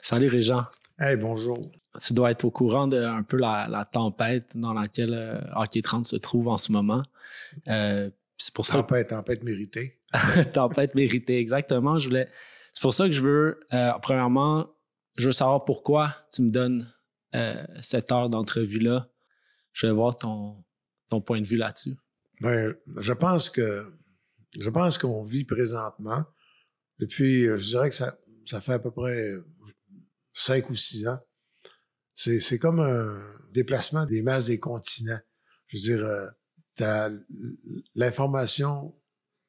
Salut Régent. Hey, bonjour. Tu dois être au courant de un peu la tempête dans laquelle Hockey 30 se trouve en ce moment. C'est pour ça Tempête méritée. tempête méritée, exactement. C'est pour ça que je veux, premièrement, je veux savoir pourquoi tu me donnes cette heure d'entrevue-là. Je vais voir ton point de vue là-dessus. Ben, je pense qu'on vit présentement, depuis, je dirais que ça fait à peu près 5 ou 6 ans. C'est comme un déplacement des masses des continents. Je veux dire, t'as l'information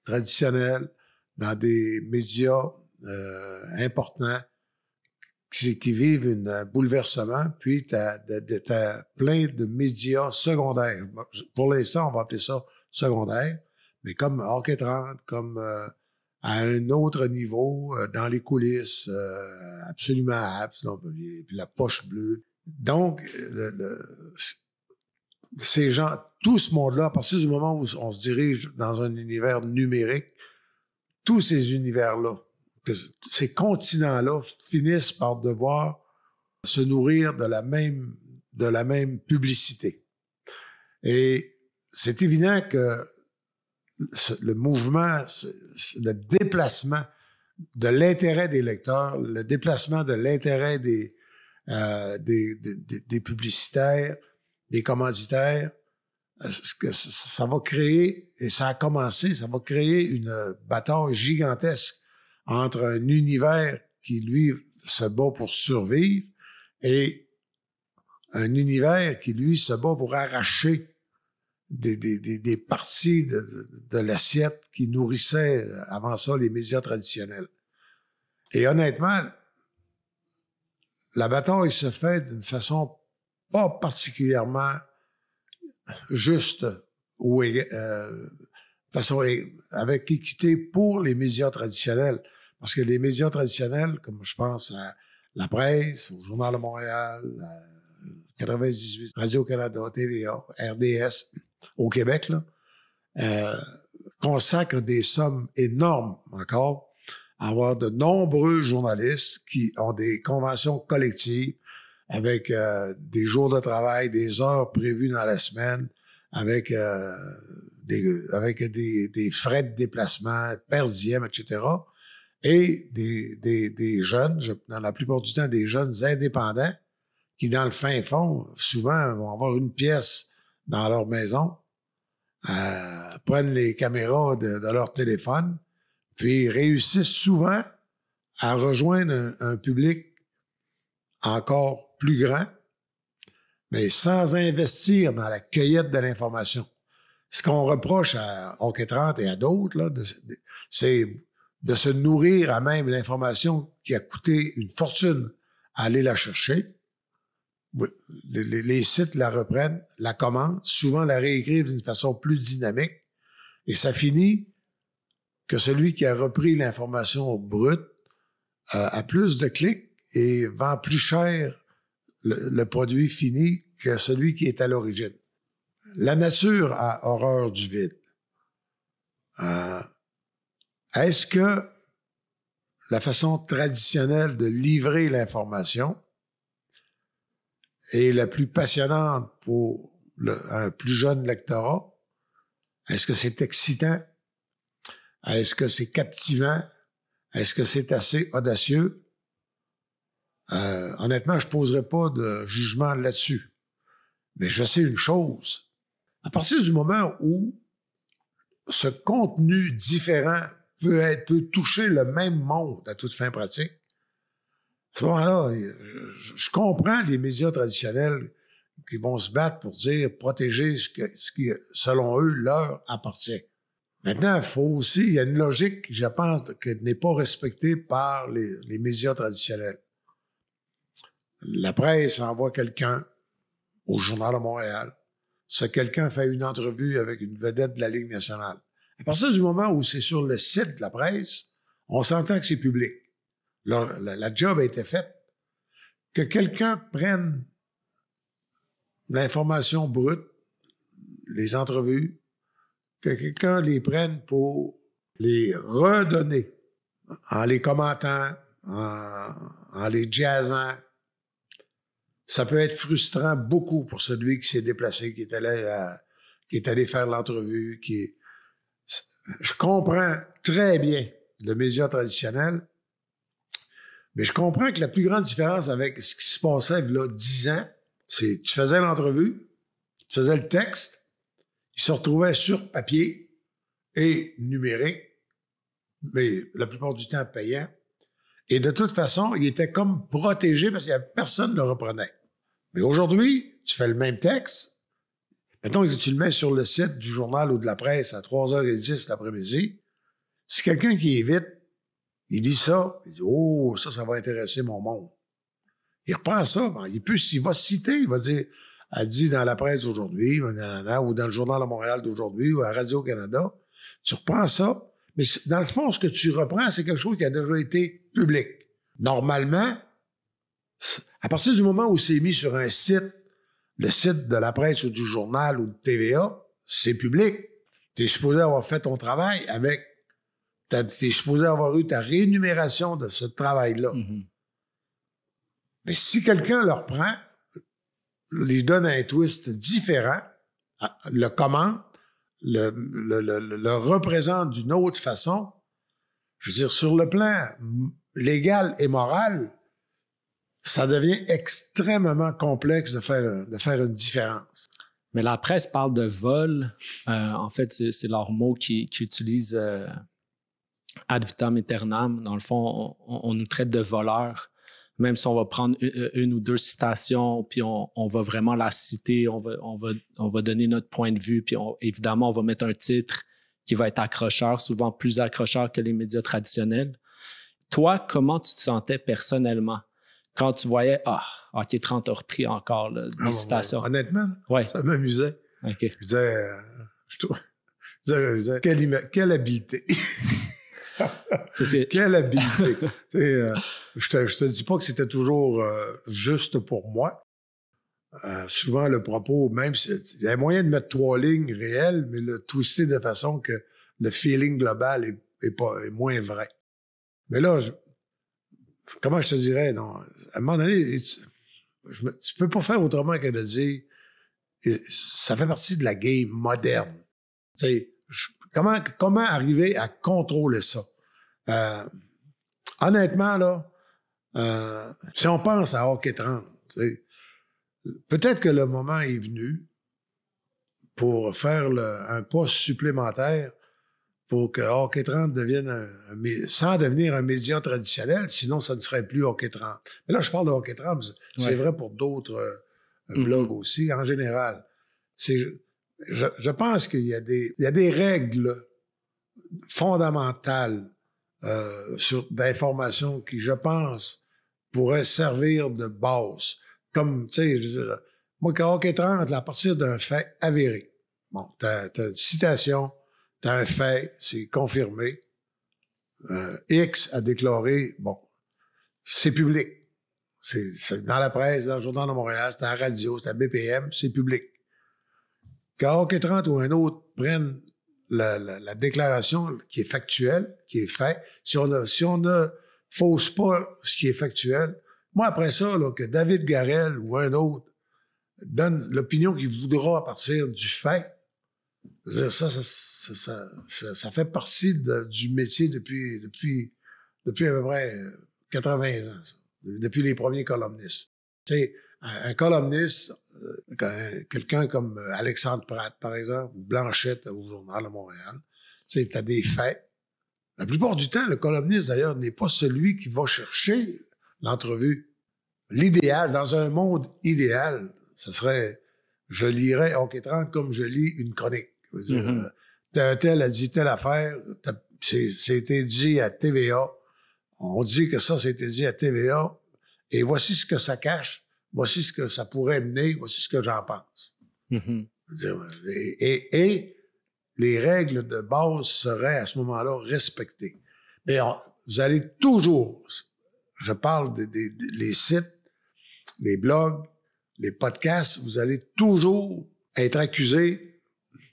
traditionnelle dans des médias importants qui vivent un bouleversement, puis t'as plein de médias secondaires. Pour l'instant, on va appeler ça secondaire, mais comme Hockey 30, comme à un autre niveau, dans les coulisses, absolument apps, puis la poche bleue. Donc, ces gens, tout ce monde-là, à partir du moment où on se dirige dans un univers numérique, tous ces univers-là, ces continents-là finissent par devoir se nourrir de la même publicité. Et c'est évident que le mouvement, le déplacement de l'intérêt des lecteurs, le déplacement de l'intérêt des publicitaires, des commanditaires, ça va créer, et ça a commencé, ça va créer une bataille gigantesque entre un univers qui, lui, se bat pour survivre et un univers qui, lui, se bat pour arracher des parties de l'assiette qui nourrissaient avant ça les médias traditionnels. Et honnêtement, la bataille se fait d'une façon pas particulièrement juste ou façon avec équité pour les médias traditionnels. Parce que les médias traditionnels, comme je pense à la presse, au Journal de Montréal, 98, Radio-Canada, TVA, RDS, au Québec, là, consacrent des sommes énormes encore à avoir de nombreux journalistes qui ont des conventions collectives avec des jours de travail, des heures prévues dans la semaine, avec des frais de déplacement, per diem, etc. Et des jeunes, dans la plupart du temps, des jeunes indépendants qui, dans le fin fond, souvent vont avoir une pièce dans leur maison, prennent les caméras de leur téléphone, puis réussissent souvent à rejoindre un public encore plus grand, mais sans investir dans la cueillette de l'information. Ce qu'on reproche à Hockey 30 et à d'autres, là, c'est de se nourrir à même l'information qui a coûté une fortune à aller la chercher. Les sites la reprennent, la commandent, souvent la réécrivent d'une façon plus dynamique, et ça finit que celui qui a repris l'information brute a plus de clics et vend plus cher le produit fini que celui qui est à l'origine. La nature a horreur du vide. Est-ce que la façon traditionnelle de livrer l'information est la plus passionnante pour un plus jeune lectorat? Est-ce que c'est excitant? Est-ce que c'est captivant? Est-ce que c'est assez audacieux? Honnêtement, je ne poserai pas de jugement là-dessus. Mais je sais une chose. À partir du moment où ce contenu différent peut toucher le même monde à toute fin pratique, à ce moment-là, je comprends les médias traditionnels qui vont se battre pour dire protéger ce qui, selon eux, leur appartient. Maintenant, il y a une logique, je pense, qui n'est pas respectée par les médias traditionnels. La presse envoie quelqu'un au Journal de Montréal. Ce quelqu'un fait une entrevue avec une vedette de la Ligue nationale. À partir du moment où c'est sur le site de la presse, on s'entend que c'est public. La job a été faite. Que quelqu'un prenne l'information brute, les entrevues, que quelqu'un les prenne pour les redonner en les commentant, en les jazzant. Ça peut être frustrant beaucoup pour celui qui s'est déplacé, qui est allé faire l'entrevue, Je comprends très bien le média traditionnel, mais je comprends que la plus grande différence avec ce qui se passait là 10 ans, c'est tu faisais l'entrevue, tu faisais le texte, il se retrouvait sur papier et numérique, mais la plupart du temps payant. Et de toute façon, il était comme protégé parce qu'il n'y avait personne ne le reprenait. Mais aujourd'hui, tu fais le même texte. Mettons que tu le mets sur le site du journal ou de la presse à 3h10 l'après-midi. Si quelqu'un qui est vite, il lit ça, il dit « Oh, ça va intéresser mon monde. » Il reprend ça, il va citer, il va dire « Elle dit dans la presse d'aujourd'hui, ou dans le journal de Montréal d'aujourd'hui, ou à Radio-Canada. » Tu reprends ça, mais dans le fond, ce que tu reprends, c'est quelque chose qui a déjà été public. Normalement, à partir du moment où c'est mis sur un site, le site de la presse ou du journal ou de TVA, c'est public. Tu es supposé avoir fait ton travail tu es supposé avoir eu ta rémunération de ce travail-là. Mm-hmm. Mais si quelqu'un le reprend, lui donne un twist différent, le commente, le représente d'une autre façon, je veux dire, sur le plan légal et moral, ça devient extrêmement complexe de faire une différence. Mais la presse parle de vol. En fait, c'est leur mot qu'ils utilisent ad vitam aeternam. Dans le fond, on nous traite de voleurs. Même si on va prendre une ou deux citations, puis on va vraiment la citer, on va donner notre point de vue, puis évidemment, on va mettre un titre qui va être accrocheur, souvent plus accrocheur que les médias traditionnels. Toi, comment tu te sentais personnellement quand tu voyais « OK 30 a repris encore là, des citations ». Honnêtement, ouais. Ça m'amusait. Okay. Je disais quelle habileté. Quelle habileté. Je te dis pas que c'était toujours juste pour moi. Souvent, le propos, même il y a moyen de mettre 3 lignes réelles, mais le twister de façon que le feeling global est moins vrai. Mais là, comment je te dirais, non, à un moment donné, tu peux pas faire autrement que de dire ça fait partie de la game moderne. Comment arriver à contrôler ça? Honnêtement, là, si on pense à Hockey 30, peut-être que le moment est venu pour faire un pas supplémentaire pour que Hockey 30 devienne sans devenir un média traditionnel, sinon ça ne serait plus Hockey 30. Mais là, je parle de Hockey 30, c'est vrai pour d'autres blogs aussi, en général. Je pense qu'il y a des règles fondamentales d'information qui, je pense, pourraient servir de base. Comme, tu sais, je veux dire, moi, quand Hockey 30, à partir d'un fait avéré, bon, t'as une citation, t'as un fait, c'est confirmé. X a déclaré, bon, c'est public. C'est dans la presse, dans le Journal de Montréal, c'est à la radio, c'est à BPM, c'est public. Quand Hockey 30 ou un autre prennent la déclaration qui est factuelle, qui est faite, si on ne fausse pas ce qui est factuel, moi, après ça, là, que David Garrel ou un autre donne l'opinion qu'il voudra à partir du fait, ça fait partie du métier depuis à peu près 80 ans, ça, depuis les premiers columnistes. Tu sais, un columniste, quelqu'un comme Alexandre Pratt, par exemple, ou Blanchette au Journal de Montréal, tu sais, t'as des faits. La plupart du temps, le columniste, d'ailleurs, n'est pas celui qui va chercher l'entrevue. L'idéal, dans un monde idéal, ce serait, je lirais Hockey 30 comme je lis une chronique. Tel a dit telle affaire, c'était dit à TVA. On dit que ça, c'était dit à TVA, et voici ce que ça cache, voici ce que ça pourrait mener, voici ce que j'en pense. Et les règles de base seraient à ce moment-là respectées. Mais vous allez toujours, je parle des sites, les blogs, les podcasts, vous allez toujours être accusé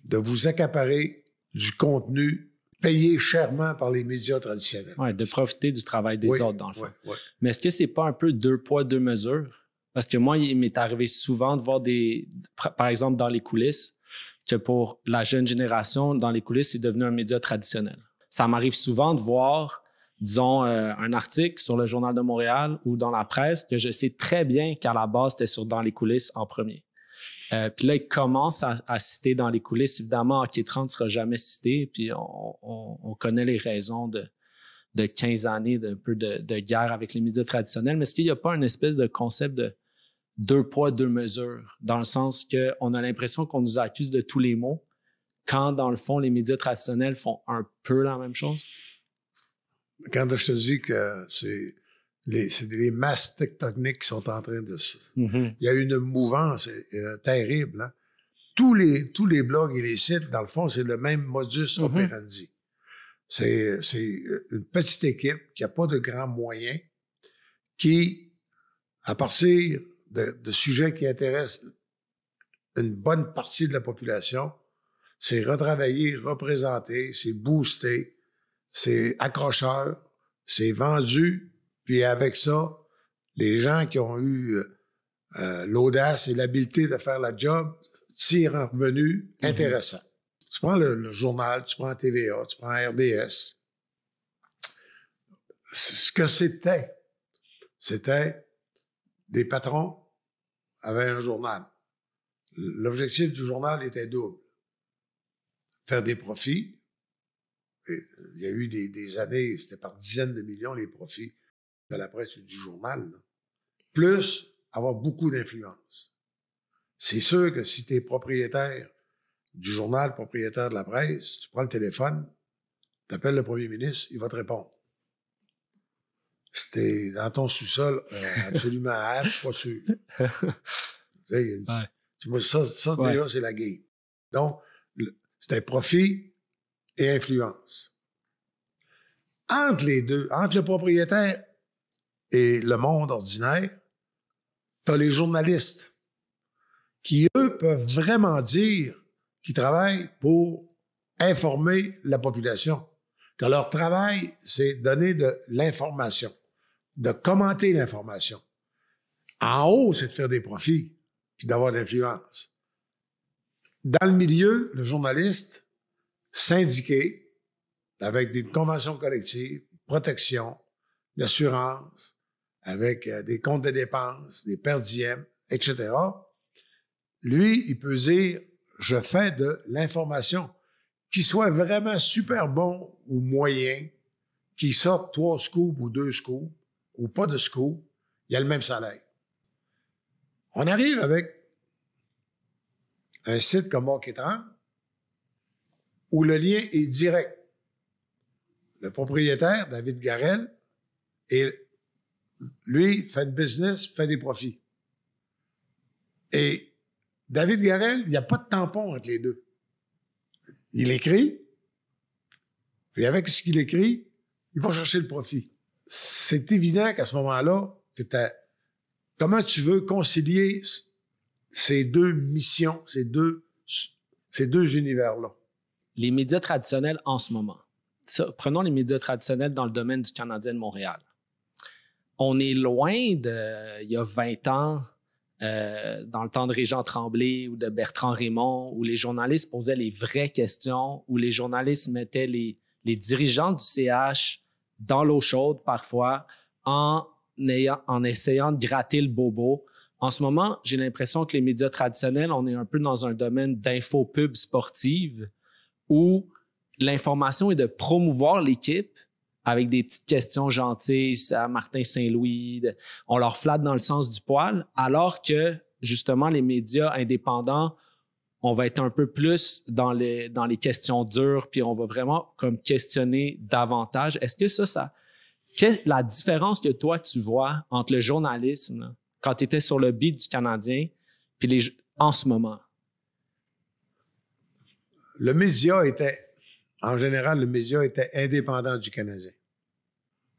de vous accaparer du contenu payé chèrement par les médias traditionnels. Oui, de profiter du travail des autres, dans le fond. Oui. Mais est-ce que c'est pas un peu 2 poids, 2 mesures? Parce que moi, il m'est arrivé souvent de voir par exemple, dans les coulisses, que pour la jeune génération, dans les coulisses, c'est devenu un média traditionnel. Ça m'arrive souvent de voir, disons, un article sur le Journal de Montréal ou dans la presse que je sais très bien qu'à la base, c'était dans les coulisses en premier. Puis là, il commence à citer dans les coulisses. Évidemment, Hockey 30 ne sera jamais cité. Puis on connaît les raisons de 15 années d'un peu de guerre avec les médias traditionnels. Mais est-ce qu'il n'y a pas une espèce de concept de 2 poids, 2 mesures, dans le sens qu'on a l'impression qu'on nous accuse de tous les maux, quand, dans le fond, les médias traditionnels font un peu la même chose? Quand je te dis que c'est les masses tectoniques qui sont en train de... Mm-hmm. Il y a une mouvance terrible. Hein? Tous les blogs et les sites, dans le fond, c'est le même modus operandi. C'est une petite équipe qui n'a pas de grands moyens, qui, à partir de sujets qui intéressent une bonne partie de la population, c'est retravaillé, représenté, c'est boosté, c'est accrocheur, c'est vendu, puis avec ça, les gens qui ont eu l'audace et l'habileté de faire la job tirent un revenu intéressant. Tu prends le journal, tu prends TVA, tu prends RDS. Ce que c'était des patrons avaient un journal. L'objectif du journal était double. Faire des profits. Et il y a eu des années, c'était par dizaines de millions les profits de la presse et du journal. Là. Plus avoir beaucoup d'influence. C'est sûr que si tu es propriétaire du journal, propriétaire de la presse, tu prends le téléphone, tu appelles le premier ministre, il va te répondre. Si t'es dans ton sous-sol, absolument apte, pas sûr. Ça déjà, c'est la game. Donc, c'était profit et influence. Entre les deux, entre le propriétaire et le monde ordinaire, tu as les journalistes qui, eux, peuvent vraiment dire qu'ils travaillent pour informer la population. Que leur travail, c'est donner de l'information, de commenter l'information. En haut, c'est de faire des profits puis d'avoir de l'influence. Dans le milieu, le journaliste, syndiqué, avec des conventions collectives, protection, d'assurance, avec des comptes de dépenses, des per diem, etc., lui, il peut dire, je fais de l'information, qu'il soit vraiment super bon ou moyen, qu'il sorte 3 scoops ou 2 scoops, ou pas de scoops, il a le même salaire. On arrive avec un site comme Hockey 30, où le lien est direct. Le propriétaire, David Garrel, et lui, fait de business, fait des profits. Et David Garrel, il n'y a pas de tampon entre les deux. Il écrit, puis avec ce qu'il écrit, il va chercher le profit. C'est évident qu'à ce moment-là, comment tu veux concilier ces deux missions, ces deux univers-là? Les médias traditionnels en ce moment. Prenons les médias traditionnels dans le domaine du Canadien de Montréal. On est loin il y a 20 ans, dans le temps de Régent Tremblay ou de Bertrand Raymond, où les journalistes posaient les vraies questions, où les journalistes mettaient les dirigeants du CH dans l'eau chaude parfois, en essayant de gratter le bobo. En ce moment, j'ai l'impression que les médias traditionnels, on est un peu dans un domaine d'infopub sportive où l'information est de promouvoir l'équipe avec des petites questions gentilles à Martin Saint-Louis. On leur flatte dans le sens du poil, alors que, justement, les médias indépendants, on va être un peu plus dans les questions dures, puis on va vraiment comme questionner davantage. Est-ce que la différence que toi, tu vois entre le journalisme, là, quand tu étais sur le beat du Canadien, puis en ce moment? En général, le média était indépendant du Canadien.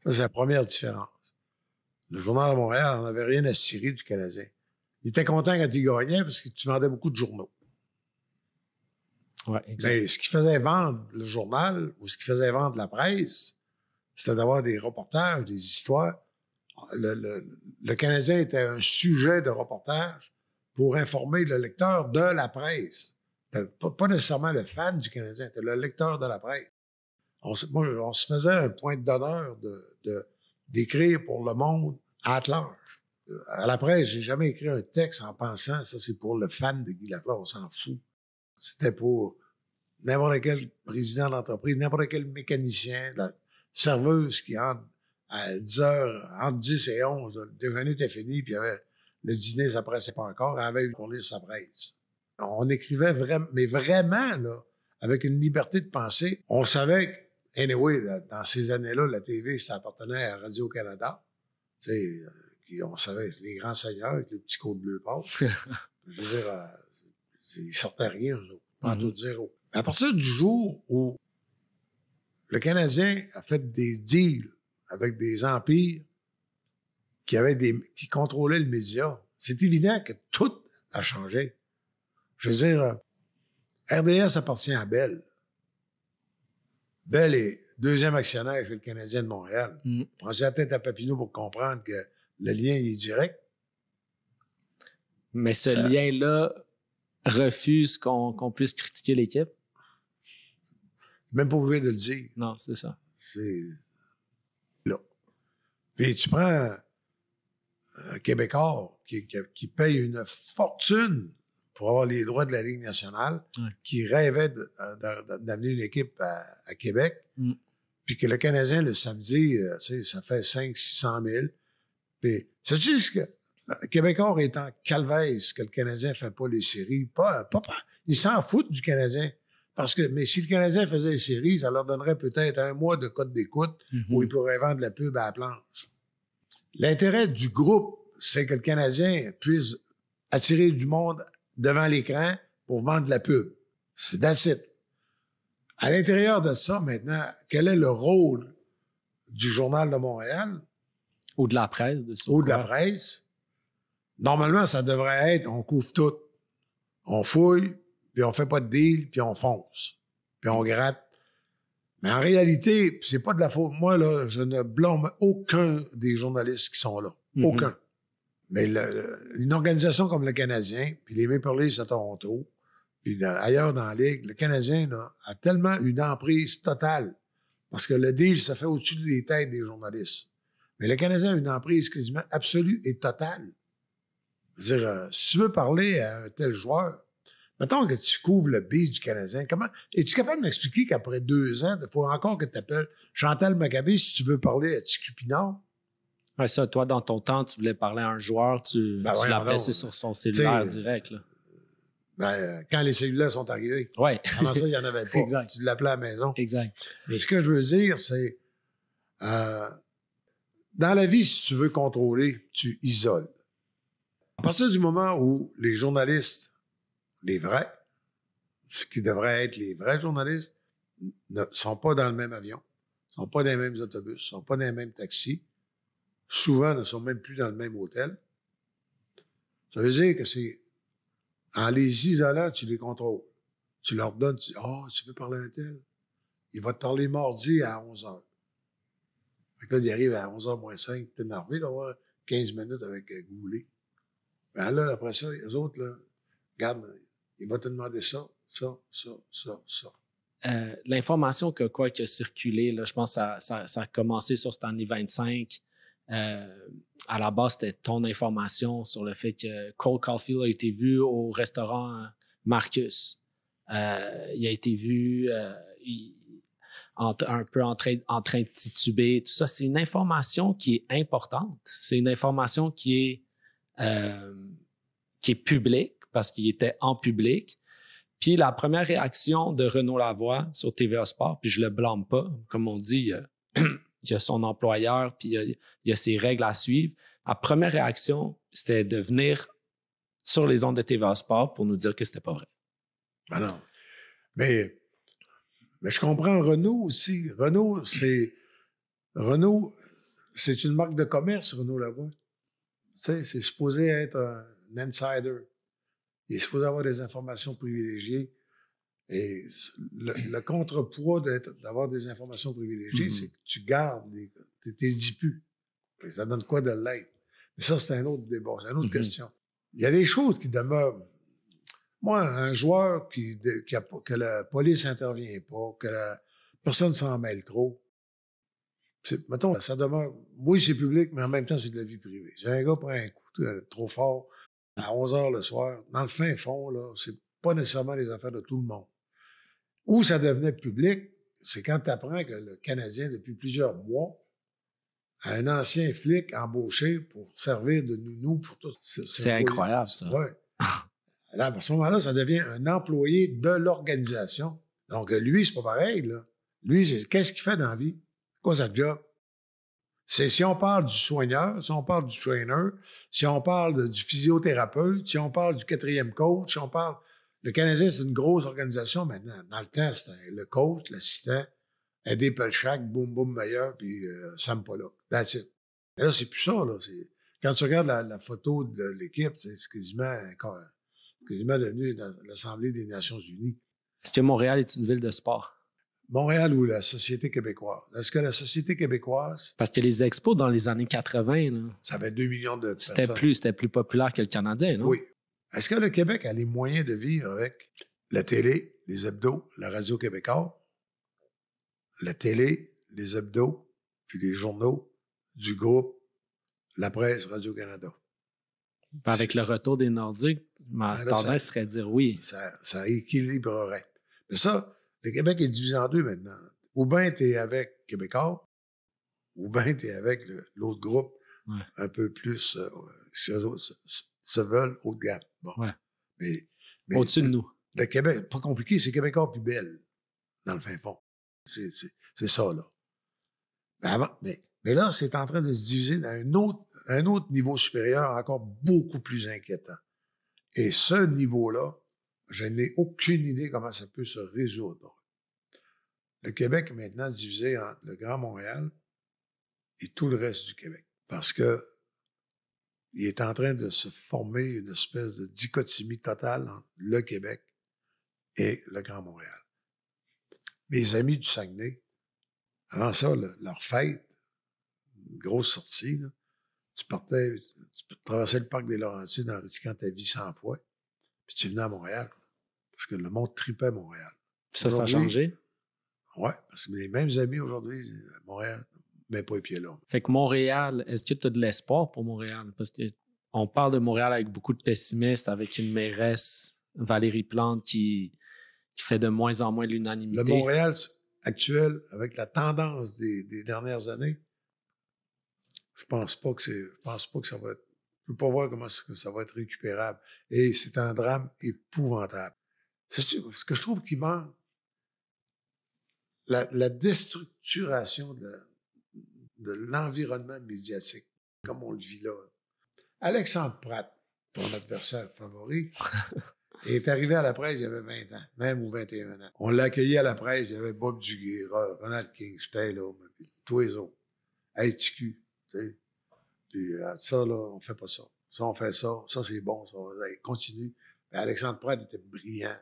Ça, c'est la première différence. Le Journal de Montréal n'en avait rien à cirer du Canadien. Il était content quand il gagnait parce que tu vendais beaucoup de journaux. Ouais, exact. Mais ce qui faisait vendre le journal ou ce qui faisait vendre la presse, c'était d'avoir des reportages, des histoires. Le Canadien était un sujet de reportage pour informer le lecteur de la presse. C'était pas nécessairement le fan du Canadien, c'était le lecteur de la presse. On se faisait un point d'honneur d'écrire pour le monde à large. À la presse, j'ai jamais écrit un texte en pensant ça c'est pour le fan de Guy Lafleur, on s'en fout. C'était pour n'importe quel président d'entreprise, n'importe quel mécanicien, la serveuse qui entre à 10 heures, entre 10 et 11, le déjeuner était fini, puis le dîner, ça pressait pas encore, elle avait eu qu'on lise sa presse. On écrivait vraiment, mais vraiment, là, avec une liberté de penser. On savait que, anyway, dans ces années-là, la TV, ça appartenait à Radio-Canada. Tu sais, on savait, c'est les grands seigneurs avec le petit code bleu pâle. Je veux dire, ils sortaient rien, eux autres. Pas tout zéro. À partir du jour où le Canadien a fait des deals avec des empires qui contrôlaient le média, c'est évident que tout a changé. Je veux dire, RDS appartient à Bell. Bell est deuxième actionnaire chez le Canadien de Montréal. Prends-y la tête à Papineau pour comprendre que le lien il est direct. Mais ce lien-là refuse qu'on puisse critiquer l'équipe. Même pas obligé de le dire. Non, c'est ça. C'est là. Puis tu prends un Québécois qui paye une fortune pour avoir les droits de la Ligue nationale, qui rêvait d'amener une équipe à Québec, puis que le Canadien, le samedi, ça fait 500-600 000. Puis, sais-tu ce que le Québécois est en calvaise que le Canadien ne fait pas les séries? Ils s'en foutent du Canadien. Mais si le Canadien faisait les séries, ça leur donnerait peut-être un mois de code d'écoute où ils pourraient vendre la pub à la planche. L'intérêt du groupe, c'est que le Canadien puisse attirer du monde devant l'écran pour vendre de la pub. C'est that's it. À l'intérieur de ça, maintenant, quel est le rôle du Journal de Montréal? Ou de la presse. Ou de la presse. Normalement, ça devrait être, on couvre tout. On fouille, puis on fait pas de deal, puis on fonce. Puis on gratte. Mais en réalité, c'est pas de la faute. Moi, là, je ne blâme aucun des journalistes qui sont là. Aucun. Mais une organisation comme le Canadien, puis les Maple Leafs à Toronto, puis ailleurs dans la Ligue, le Canadien là, a tellement une emprise totale. Parce que le deal, ça fait au-dessus des têtes des journalistes. Mais le Canadien a une emprise quasiment absolue et totale. Je veux dire, si tu veux parler à un tel joueur, mettons que tu couvres le bise du Canadien, es-tu capable de m'expliquer qu'après 2 ans, il faut encore que tu t'appelles Chantal Maccabé si tu veux parler à Tiki Pinard? Ouais, ça, toi, dans ton temps, tu voulais parler à un joueur, tu l'appelais sur son cellulaire direct. Là. Quand les cellulaires sont arrivés. Oui. Avant ça, il n'y en avait pas. Exact. Tu l'appelais à la maison. Exact. Mais ce que je veux dire, c'est dans la vie, si tu veux contrôler, tu isoles. À partir du moment où les journalistes, les vrais, ce qui devrait être les vrais journalistes, ne sont pas dans le même avion, ne sont pas dans les mêmes autobus, ne sont pas dans les mêmes taxis, souvent ne sont même plus dans le même hôtel. Ça veut dire que c'est en les isolant, tu les contrôles. Tu leur donnes, tu dis, tu veux parler à un tel? Il va te parler mardi à 11h. Fait que là, il arrive à 11h moins 5, t'es énervé d'avoir 15 minutes avec Goulet. Ben là, après ça, les autres, là, regarde, il va te demander ça. L'information qui a circulé, là, je pense que ça a commencé sur Stanley 25. À la base, c'était ton information sur le fait que Cole Caulfield a été vu au restaurant Marcus. Il a été vu un peu en train de tituber. Tout ça, c'est une information qui est importante. C'est une information qui est publique parce qu'il était en public. Puis la première réaction de Renaud Lavoie sur TVA Sport, puis je le blâme pas, comme on dit, il y a son employeur, puis il y a ses règles à suivre. La première réaction, c'était de venir sur les ondes de TVA Sport pour nous dire que c'était pas vrai. Ben non. Mais je comprends Renaud aussi. Renaud, c'est une marque de commerce, Renaud Lavoie. Tu sais, c'est supposé être un insider. Il est supposé avoir des informations privilégiées. Et le contrepoids d'avoir des informations privilégiées, c'est que tu gardes, t'es dis plus. Ça donne quoi de l'être? Mais ça, c'est un autre débat, c'est une autre question. Il y a des choses qui demeurent. Moi, un joueur que la police n'intervient pas, que personne s'en mêle trop, mettons, ça demeure. Oui, c'est public, mais en même temps, c'est de la vie privée. Si un gars prend un coup trop fort à 11 heures le soir, dans le fin fond, là, c'est pas nécessairement les affaires de tout le monde. Où ça devenait public, c'est quand tu apprends que le Canadien, depuis plusieurs mois, a un ancien flic embauché pour servir de nounou pour tout. C'est incroyable, ça. Oui. Là, à ce moment-là, ça devient un employé de l'organisation. Donc, lui, c'est pas pareil, là. Lui, qu'est-ce qu'il fait dans la vie? Quoi sa job? C'est si on parle du soigneur, si on parle du trainer, si on parle du physiothérapeute, si on parle du 4e coach, si on parle. Le Canadien, c'est une grosse organisation maintenant. Dans le temps, c'était le coach, l'assistant, Eddie Pelchak, Boum Boum Meilleur, puis Sam Pollock. That's it. Mais là, c'est plus ça, là. Quand tu regardes la photo de l'équipe, c'est quasiment devenu l'Assemblée des Nations Unies. Est-ce que Montréal est une ville de sport? Montréal ou la Société québécoise? Est-ce que la Société québécoise... Parce que les expos dans les années 80, là, ça avait 2 millions de c'était personnes. C'était plus populaire que le Canadien, non? Oui. Est-ce que le Québec a les moyens de vivre avec la télé, les hebdos, la radio québécoise, la télé, les hebdos, puis les journaux du groupe La Presse Radio-Canada? Avec le retour des Nordiques, ma tendance serait de dire oui. Ça équilibrerait. Mais ça, le Québec est divisé en deux maintenant. Ou bien tu es avec Québécois, ou bien tu es avec l'autre groupe, un peu plus, se veulent haut de gamme. Bon. Ouais. Mais au-dessus de nous. Le Québec, pas compliqué, c'est Québécois plus belle, dans le fin fond. C'est ça, là. Mais là, c'est en train de se diviser dans un autre niveau supérieur encore beaucoup plus inquiétant. Et ce niveau-là, je n'ai aucune idée comment ça peut se résoudre. Le Québec est maintenant divisé entre le Grand Montréal et tout le reste du Québec. Parce que il est en train de se former une espèce de dichotomie totale entre le Québec et le Grand Montréal. Mes amis du Saguenay, avant ça, leur fête, une grosse sortie, là, tu traversais le parc des Laurentides en risquant ta vie 100 fois, puis tu venais à Montréal, parce que le monde tripait Montréal. Ça a changé? Oui, parce que les mêmes amis aujourd'hui, Montréal, mais pas les pieds là. Fait que Montréal, est-ce que tu as de l'espoir pour Montréal? Parce qu'on parle de Montréal avec beaucoup de pessimistes, avec une mairesse, Valérie Plante, qui fait de moins en moins l'unanimité. Le Montréal actuel, avec la tendance des dernières années, je pense pas que ça va être. Je ne peux pas voir comment ça va être récupérable. Et c'est un drame épouvantable. C'est ce que je trouve qui manque. La déstructuration de l'environnement médiatique, comme on le vit là. Alexandre Pratt, ton adversaire favori, est arrivé à la presse, il avait 20 ans, même ou 21 ans. On l'a accueilli à la presse, il y avait Bob Duguay, Ronald King, j'étais là, tous les autres. Hey, TQ, tu sais. Puis ça, là, on fait pas ça. Ça, on fait ça. Ça, c'est bon. Ça, continue. Mais Alexandre Pratt était brillant.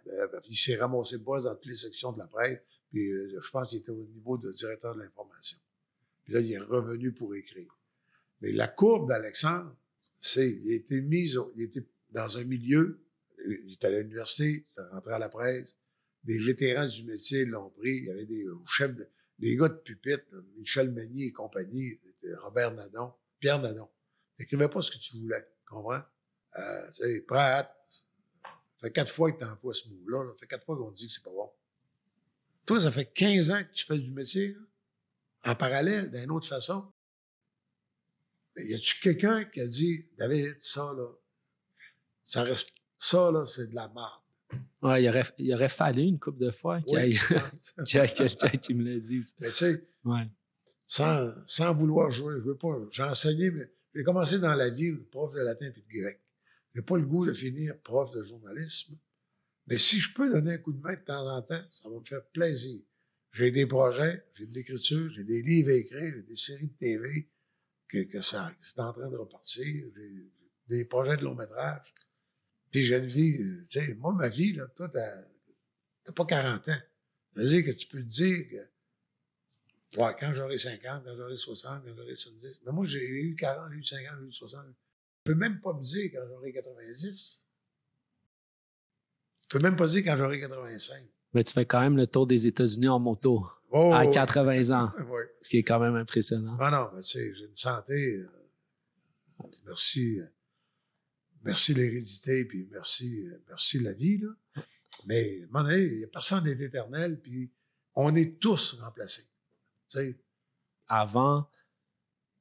Il s'est ramassé boss dans toutes les sections de la presse. Puis je pense qu'il était au niveau de directeur de l'information. Puis là, il est revenu pour écrire. Mais la courbe d'Alexandre, il était dans un milieu, il était à l'université, il est rentré à la presse, des vétérans du métier l'ont pris, il y avait des chefs, des gars de pupitre, Michel Meunier et compagnie, Robert Nadon, Pierre Nadon. T'écrivais pas ce que tu voulais, comprends? Tu sais, Pratt, ça fait 4 fois que tu emploies ce mot-là, ça fait 4 fois qu'on te dit que c'est pas bon. Toi, ça fait 15 ans que tu fais du métier, là, en parallèle, d'une autre façon. Mais y a-tu quelqu'un qui a dit, David, ça, là, c'est de la merde. Ouais, il aurait fallu une couple de fois qu'il y ait quelqu'un qui me le dise. Mais tu sais, ouais. sans vouloir jouer, je veux pas, j'ai enseigné, mais j'ai commencé dans la vie prof de latin et de grec. J'ai pas le goût de finir prof de journalisme. Mais si je peux donner un coup de main de temps en temps, ça va me faire plaisir. J'ai des projets, j'ai de l'écriture, j'ai des livres à écrire, j'ai des séries de TV que c'est en train de repartir. J'ai des projets de long métrage. Puis j'ai une vie, tu sais, moi, ma vie, là, toi, t'as pas 40 ans. Ça veut dire que tu peux te dire que, ouais, quand j'aurai 50, quand j'aurai 60, quand j'aurai 70. Mais moi, j'ai eu 40, j'ai eu 50, j'ai eu 60. Je peux même pas me dire quand j'aurai 90. Je peux même pas dire quand j'aurai 85. Mais tu fais quand même le tour des États-Unis en moto Oh, à 80 ans, oui. ce qui est quand même impressionnant. Ah non, mais tu sais, j'ai une santé. Merci. Merci l'hérédité, puis merci la vie, là. Mais, à un moment donné, il n'y a personne n'est éternel, puis on est tous remplacés. Tu sais, Avant,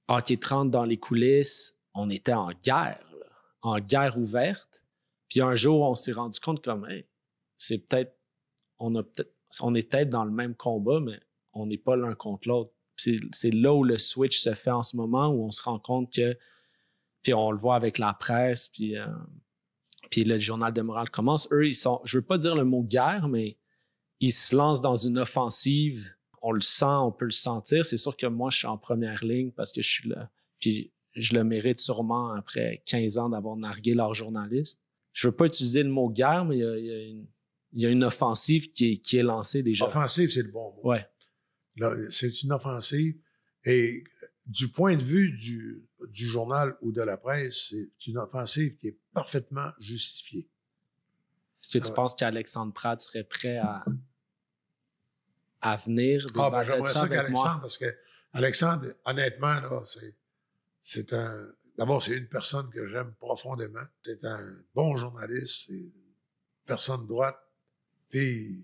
Hockey 30 dans les coulisses, on était en guerre, là, en guerre ouverte. Puis un jour, on s'est rendu compte comme, hey, c'est peut-être, on est peut-être dans le même combat, mais on n'est pas l'un contre l'autre. C'est là où le switch se fait en ce moment, où on se rend compte que, puis on le voit avec la presse, puis le journal de Montréal commence. Eux, ils sont, je veux pas dire le mot guerre, mais ils se lancent dans une offensive. On le sent, on peut le sentir. C'est sûr que moi, je suis en première ligne parce que je suis là. Puis je le mérite sûrement après 15 ans d'avoir nargué leur journaliste. Je veux pas utiliser le mot guerre, mais il y a une offensive qui est lancée déjà. offensive, c'est le bon mot. Ouais. Là, c'est une offensive. Et du point de vue du journal ou de la presse, c'est une offensive qui est parfaitement justifiée. Est-ce que tu penses qu'Alexandre Pratt serait prêt à venir débattre de j'aimerais ça avec qu'Alexandre, moi? parce que Alexandre, honnêtement, là, c'est un... D'abord, c'est une personne que j'aime profondément. C'est un bon journaliste, c'est une personne droite. Puis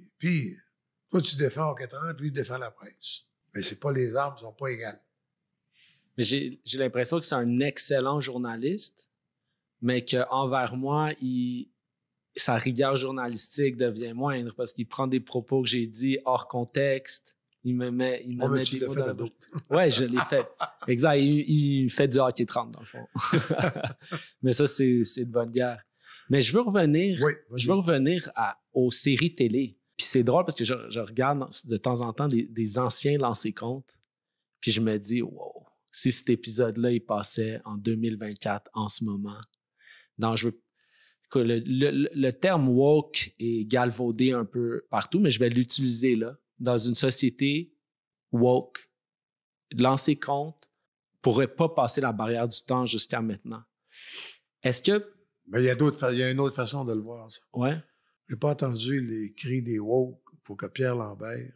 toi, tu défends Hockey 30, lui, il défend la presse. Mais c'est pas, les armes sont pas égales. Mais j'ai l'impression que c'est un excellent journaliste, mais qu'envers moi, sa rigueur journalistique devient moindre parce qu'il prend des propos que j'ai dit hors contexte. Il me met des mots dans la bouche. Ouais, je l'ai fait. Exact. Il fait du hockey 30, dans le fond. Mais ça, c'est de bonne guerre. Mais je veux revenir, aux séries télé. Puis c'est drôle parce que je regarde de temps en temps des anciens lancers comptes. Puis je me dis, wow, si cet épisode-là, il passait en 2024, en ce moment. Non, le terme woke est galvaudé un peu partout, mais je vais l'utiliser là. Dans une société woke, lancer compte pourrait pas passer la barrière du temps jusqu'à maintenant. Est-ce que... Mais il y a une autre façon de le voir, ça. Ouais. J'ai pas entendu les cris des woke pour que Pierre Lambert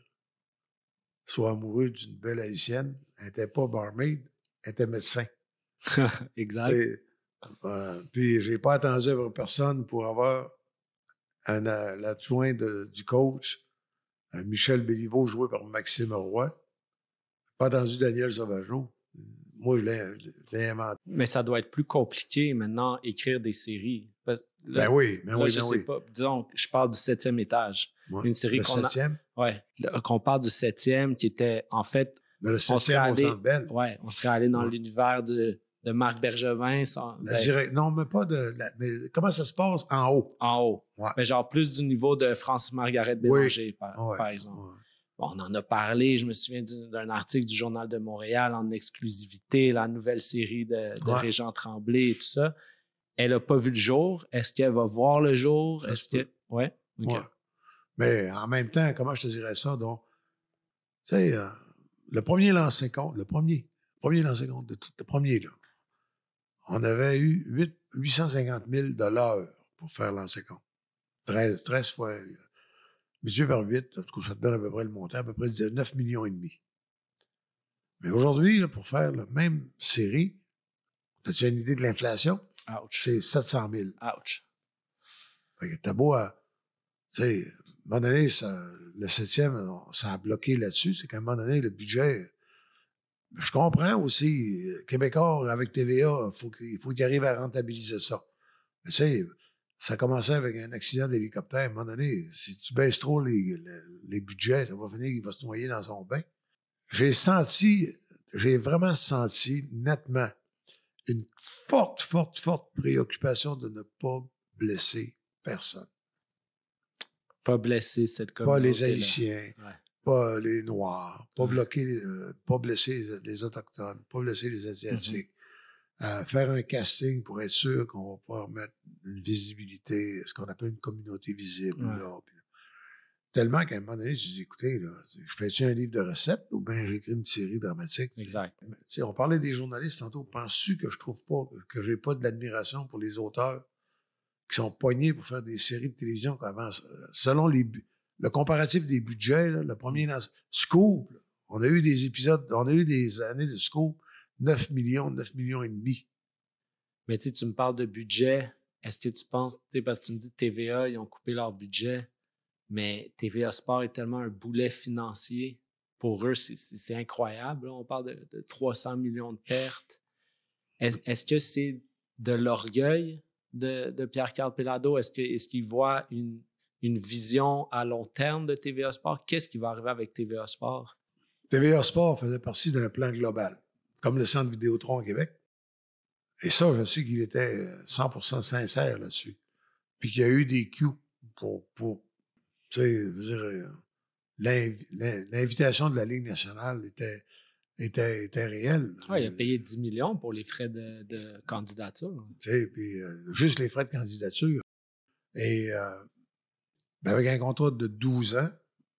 soit amoureux d'une belle haïtienne. Elle n'était pas barmaid, elle était médecin. Exact. Puis j'ai pas attendu avec personne pour avoir l'adjoint du coach, Michel Béliveau, joué par Maxime Roy. Pas attendu Daniel Sauvageau. Moi, je l'ai inventé. Mais ça doit être plus compliqué maintenant, écrire des séries. Ben oui. Je sais pas. Disons, je parle du 7e étage. Ouais. Une série le 7e? Ouais. Qu'on parle du 7e, qui était, en fait... Le 7e au Centre Bell. Ouais, on serait allé dans l'univers de Marc Bergevin. Non, mais pas mais comment ça se passe en haut? En haut. Ouais. Mais genre plus du niveau de France-Margaret Bélanger, par exemple. Ouais. Bon, on en a parlé. Je me souviens d'un article du Journal de Montréal en exclusivité, la nouvelle série de Régent Tremblay et tout ça. Elle n'a pas vu le jour. Est-ce qu'elle va voir le jour? Ouais. Okay. Ouais. Mais en même temps, comment je te dirais ça? Donc, tu sais, le premier lancé compte, le premier lancé compte de tout, le premier, là, on avait eu 850 000 $ pour faire lancer compte. 13 fois. Multiplié par 8, en tout cas, ça te donne à peu près le montant, à peu près 9,5 millions. Mais aujourd'hui, là, pour faire la même série, as-tu une idée de l'inflation? Ouch. C'est 700 000. Ouch. Fait que t'as beau à... Tu sais, à un moment donné, le 7e, ça a bloqué là-dessus. C'est qu'à un moment donné, le budget... Je comprends aussi, Québécois, avec TVA, il faut qu'il arrive à rentabiliser ça. Mais tu sais, ça commençait avec un accident d'hélicoptère. À un moment donné, si tu baisses trop les budgets, ça va finir qu'il va se noyer dans son bain. J'ai vraiment senti nettement une forte préoccupation de ne pas blesser personne. Pas blesser cette communauté. Pas les Haïtiens, pas les Noirs, pas pas blesser les Autochtones, pas blesser les Asiatiques. Faire un casting pour être sûr qu'on va pouvoir mettre une visibilité, ce qu'on appelle une communauté visible. Là. Tellement qu'à un moment donné, je dis, écoutez, là, je fais-tu un livre de recettes ou bien j'écris une série dramatique? Exact. Tu sais, on parlait des journalistes tantôt. Penses-tu que je trouve pas, que j'ai pas de l'admiration pour les auteurs qui sont pognés pour faire des séries de télévision qu'avant, selon le comparatif des budgets, là, le premier dans Scoop, là, on a eu des épisodes, on a eu des années de Scoop, 9 millions et demi. Mais tu me parles de budget. Est-ce que tu penses, parce que tu me dis TVA, ils ont coupé leur budget, mais TVA Sport est tellement un boulet financier. Pour eux, c'est incroyable. Là. On parle de 300 millions de pertes. Est-ce que c'est de l'orgueil de Pierre-Carl Péladeau? Est-ce qu'il voit une vision à long terme de TVA Sport? Qu'est-ce qui va arriver avec TVA Sport? TVA Sport faisait partie d'un plan global, comme le Centre Vidéotron au Québec. Et ça, je sais qu'il était 100% sincère là-dessus. Puis qu'il y a eu des cues pour tu sais, je veux dire, l'invitation de la Ligue nationale était réelle. Ouais, il a payé 10 millions pour les frais de candidature. Tu sais, puis juste les frais de candidature. Et ben avec un contrat de 12 ans,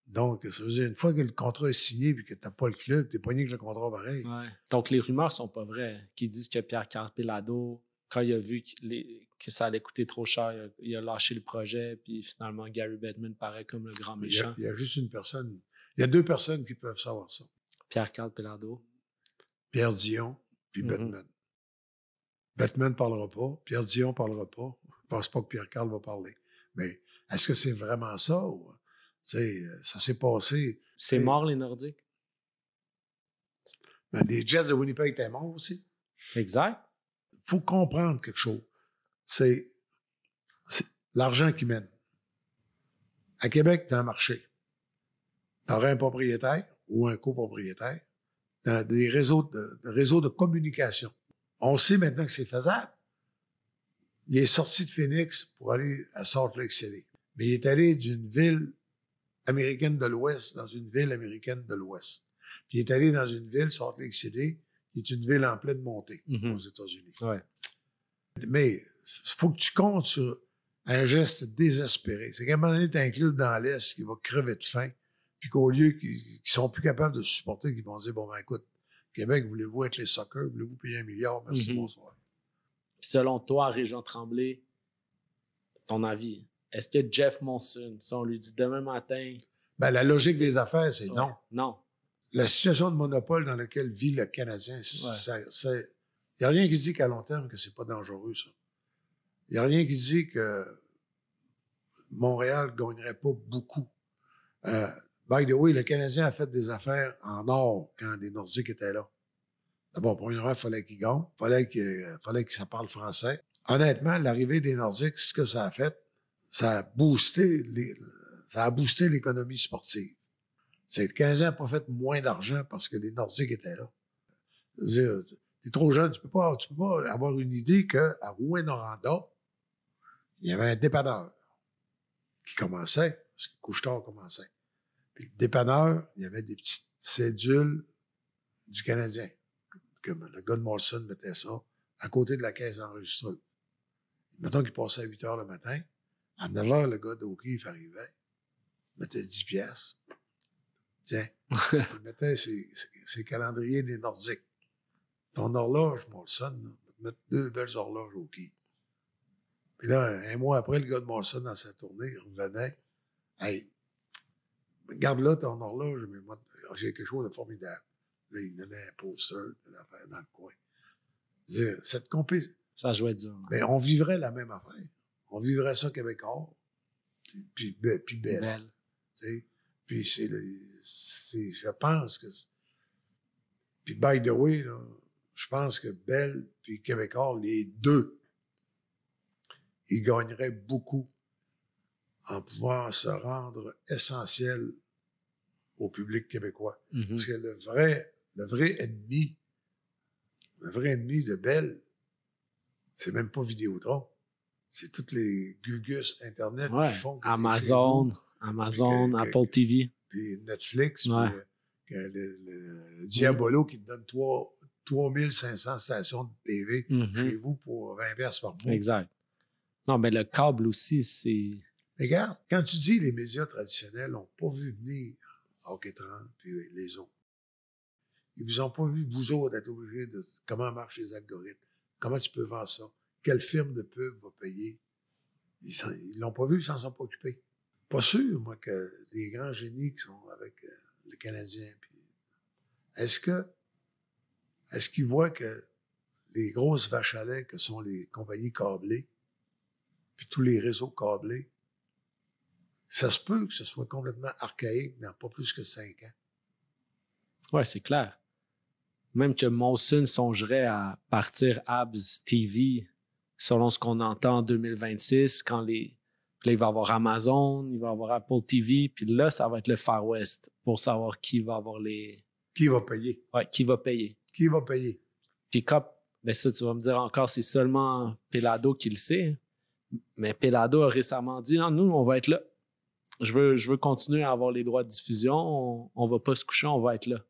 donc ça veut dire une fois que le contrat est signé et que tu n'as pas le club, tu es pogné avec le contrat pareil. Ouais. Donc les rumeurs sont pas vraies, qui disent que Pierre-Carl Péladeau, quand il a vu que ça allait coûter trop cher, il a lâché le projet, puis finalement Gary Bettman paraît comme le grand méchant. Il y a juste une personne, il y a 2 personnes qui peuvent savoir ça. Pierre-Carl Péladeau. Pierre Dion puis Bettman. Bettman ne parlera pas, Pierre Dion ne parlera pas. Je ne pense pas que Pierre-Carl va parler. Mais est-ce que c'est vraiment ça? Ou, ça s'est passé. C'est mort, les Nordiques? Ben, les Jets de Winnipeg étaient morts aussi. Exact. Il faut comprendre quelque chose. C'est l'argent qui mène. À Québec, tu as un marché. Tu aurais un propriétaire ou un copropriétaire. Tu as des réseaux de communication. On sait maintenant que c'est faisable. Il est sorti de Phoenix pour aller à Salt Lake City. Mais il est allé d'une ville américaine de l'Ouest dans une ville américaine de l'Ouest. Puis il est allé dans une ville, Salt Lake City, qui est une ville en pleine montée aux États-Unis. Ouais. Mais il faut que tu comptes sur un geste désespéré. C'est qu'à un moment donné, tu as un club dans l'Est qui va crever de faim, puis qu'au lieu qu'ils sont plus capables de se supporter, qu'ils vont se dire, bon, ben écoute, Québec, voulez-vous être les soccer? Voulez-vous payer 1 milliard? Merci, bonsoir. Selon toi, Régent Tremblay, ton avis, est-ce que Jeff Monson, si on lui dit demain matin... Ben, la logique des affaires, c'est non. Non. La situation de monopole dans laquelle vit le Canadien, il n'y a rien qui dit qu'à long terme que c'est pas dangereux, ça. Il n'y a rien qui dit que Montréal ne gagnerait pas beaucoup. By the way, le Canadien a fait des affaires en or quand les Nordiques étaient là. D'abord, premièrement, il fallait qu'ils gagnent. Fallait que ça parle français. Honnêtement, l'arrivée des Nordiques, ce que ça a fait, ça a boosté l'économie sportive. Le Canadien n'a pas fait moins d'argent parce que les Nordiques étaient là. Je veux dire, t'es trop jeune, tu peux pas avoir une idée qu'à Rouyn-Noranda, il y avait un dépanneur qui commençait, parce que Couche-Tard commençait. Puis le dépanneur, il y avait des petites cédules du Canadien. Comme le gars de Molson mettait ça à côté de la caisse enregistreuse. Mettons qu'il passait à 8 heures le matin. À 9 heures, le gars d'O'Keefe arrivait, mettait 10 piastres. Tiens, il mettait ses calendriers des Nordiques. Ton horloge, Molson, là, mettre 2 belles horloges O'Keefe. Puis là, un mois après, le gars de Molson, dans sa tournée, il revenait. Hey, garde là ton horloge, mais moi, j'ai quelque chose de formidable. Là, il donnait un poster de l'affaire dans le coin. Cette compétition. Ça jouait dur. Mais on vivrait la même affaire. On vivrait ça québécois, puis Belle. Puis je pense que... Puis by the way, là, je pense que Belle puis Québécois, les deux, ils gagneraient beaucoup en pouvant se rendre essentiel au public québécois. Parce que le vrai ennemi de Belle, c'est même pas Vidéotron. C'est toutes les gugus Internet qui font que Amazon, Apple TV. Puis Netflix, puis le Diabolo qui te donne 3500 stations de TV chez vous pour 20$ par mois. Exact. Non, mais le câble aussi, c'est Regarde, quand tu dis les médias traditionnels n'ont pas vu venir Hockey 30 puis les autres, ils vous ont pas vu, vous autres, être obligés de comment marchent les algorithmes, comment tu peux vendre ça, quelle firme de pub va payer. Ils l'ont pas vu, ils s'en sont pas occupés. Pas sûr, moi, que les grands génies qui sont avec le Canadien, puis est-ce qu'ils voient que les grosses vaches à lait que sont les compagnies câblées, puis tous les réseaux câblés, ça se peut que ce soit complètement archaïque dans pas plus que 5 ans. Ouais, c'est clair. Même que Molson songerait à partir Habs TV selon ce qu'on entend en 2026, quand là, il va y avoir Amazon, il va y avoir Apple TV, puis là, ça va être le Far West pour savoir qui va avoir les... Qui va payer? Ouais, qui va payer. Qui va payer? Puis ben ça, tu vas me dire encore, c'est seulement Pelado qui le sait. Mais Pelado a récemment dit, non, nous, on va être là. Je veux continuer à avoir les droits de diffusion. On va pas se coucher, on va être là.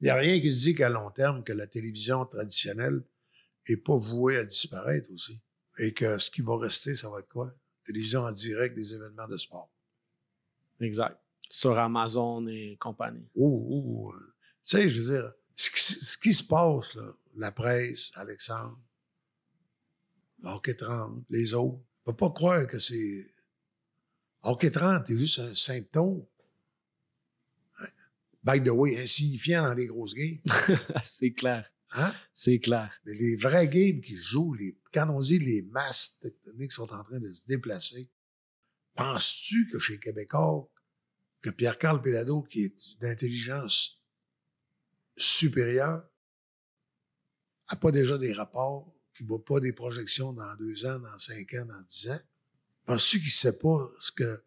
Il n'y a rien qui se dit qu'à long terme, que la télévision traditionnelle n'est pas vouée à disparaître aussi. Et que ce qui va rester, ça va être quoi? Télévision en direct des événements de sport. Exact. Sur Amazon et compagnie. Tu sais, je veux dire, ce qui se passe, là, la presse, Alexandre, Hockey 30, les autres, on ne peut pas croire que c'est... Hockey 30, c'est juste un symptôme. By the way, insignifiant dans les grosses games. C'est clair. Hein? C'est clair. Mais les vrais games qui se jouent, quand on dit les masses tectoniques sont en train de se déplacer, penses-tu que chez Québécois, que Pierre-Carl Pelado, qui est d'intelligence supérieure, n'a pas déjà des rapports, qui ne voit pas des projections dans 2 ans, dans 5 ans, dans 10 ans? Penses-tu qu'il ne sait pas ce que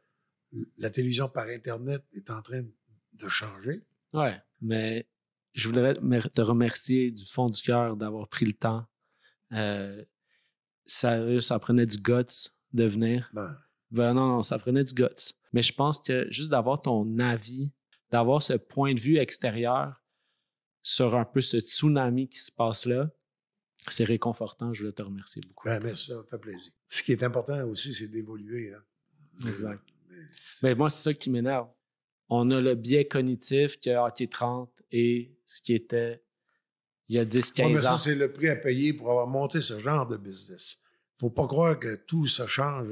la télévision par Internet est en train de changer? Ouais, mais je voudrais te remercier du fond du cœur d'avoir pris le temps. Ça prenait du guts de venir. Non, ça prenait du guts. Mais je pense que juste d'avoir ton avis, d'avoir ce point de vue extérieur sur un peu ce tsunami qui se passe là, c'est réconfortant. Je voulais te remercier beaucoup. Merci, ça me fait plaisir. Ce qui est important aussi, c'est d'évoluer. Hein? Exact. Mais moi, c'est ça qui m'énerve. On a le biais cognitif que Hockey 30 et ce qui était il y a 10-15 ans. Ça, c'est le prix à payer pour avoir monté ce genre de business. Il ne faut pas croire que tout se change.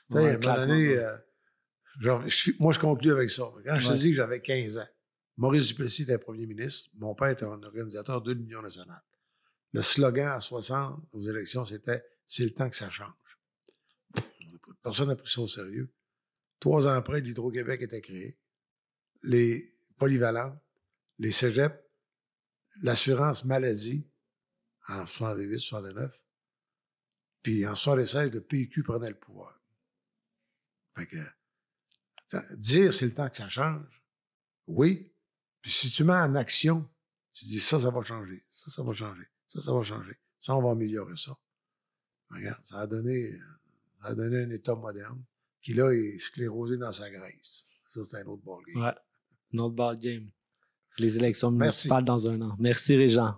Tu sais, à un moment donné, moi, je conclue avec ça. Quand je te dis que j'avais 15 ans, Maurice Duplessis était premier ministre, mon père était un organisateur de l'Union nationale. Le slogan à 60 aux élections, c'était « C'est le temps que ça change ». Personne n'a pris ça au sérieux. 3 ans après, l'Hydro-Québec était créé. Les polyvalentes, les cégeps, l'assurance maladie en 68, 69. Puis en 76, le PQ prenait le pouvoir. Fait que, dire c'est le temps que ça change, oui. Puis si tu mets en action, tu dis ça va changer, ça va changer, ça va changer, ça, on va améliorer ça. Regarde, ça a donné un État moderne qui, là, est sclérosé dans sa graisse. Ça, c'est un autre ballgame. Ouais, un autre ballgame. Les élections municipales dans 1 an. Merci, Régent.